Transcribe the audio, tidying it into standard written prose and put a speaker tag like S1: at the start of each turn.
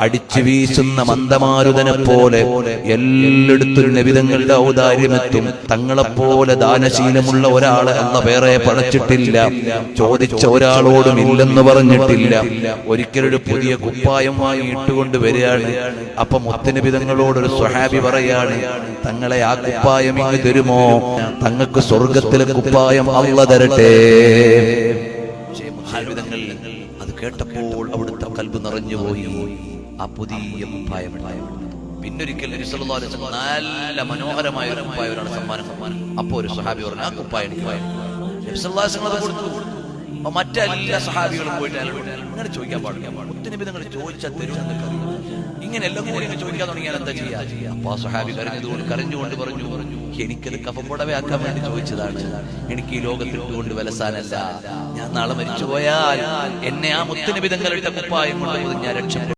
S1: അടിച്ചു വീശുന്ന മന്ദമാരുതനെ പോലെ എല്ലായിടത്തും നബിതങ്ങളുടെ ഔദാര്യമെത്തും. തങ്ങളെപ്പോലെ ദാനശീലമുള്ള ഒരാളെ അല്ലാഹ് വേറെ പടച്ചിട്ടില്ല. ചോദിച്ച ഒരാളോടും ഇല്ലെന്ന് പറഞ്ഞിട്ടില്ല. ഒരിക്കലൊരു പുതിയ കുപ്പായം വാങ്ങി ഇട്ടുകൊണ്ട് വരികയാണ്. അപ്പൊ മുത്തുനബിതങ്ങളോടൊരു സ്വഹാബി പറയാണ്, തങ്ങളെ ആ കുപ്പായം ഇങ്ങ് തരുമോ? തങ്ങൾക്ക് സ്വർഗത്തിലെ കുപ്പായം അല്ലാഹ് തരട്ടെ. അത് കേട്ടപ്പോൾ അവിടുത്തെ കൽബ് നിറഞ്ഞുപോയി. ആ പുതിയ കുപ്പായം പിന്നൊരിക്കൽ നബി സല്ലല്ലാഹു അലൈഹി വസല്ലം നല്ല മനോഹരമായ ഒരു കുപ്പായം ഒരാൾ സമ്മാനം. അപ്പോൾ ഒരു സ്വഹാബി പറഞ്ഞു, ആ കുപ്പായം എനിക്ക് വേണം. നബി സല്ലല്ലാഹു അലൈഹി വസല്ലം അത് കൊടുത്തു. മറ്റെല്ലാ സ്വഹാബികളും പോയിട്ട് അങ്ങനെ ചോദിക്കാൻ പാടില്ല. മുത്തുനബി തങ്ങൾ ചോദിച്ചാൽ തരുമെന്ന് ഇങ്ങനെ എല്ലാം കൂടി ചോദിക്കാൻ തുടങ്ങിയാൽ എന്താ ചെയ്യാ? അപ്പൊ ആ സ്വഹാബി കരഞ്ഞുകൊണ്ട് പറഞ്ഞു, എനിക്കത് കഫപ്പുടവയാക്കാൻ വേണ്ടി ചോദിച്ചതാണ്. എനിക്ക് ഈ ലോകത്തിട്ടുകൊണ്ട് വലസാനല്ല. ഞാൻ നാളെ മരിച്ചുപോയാൽ എന്നെ ആ മുത്തുനബി തങ്ങളുടെ കുപ്പായം കൊണ്ട് ഞാൻ രക്ഷപ്പെടും.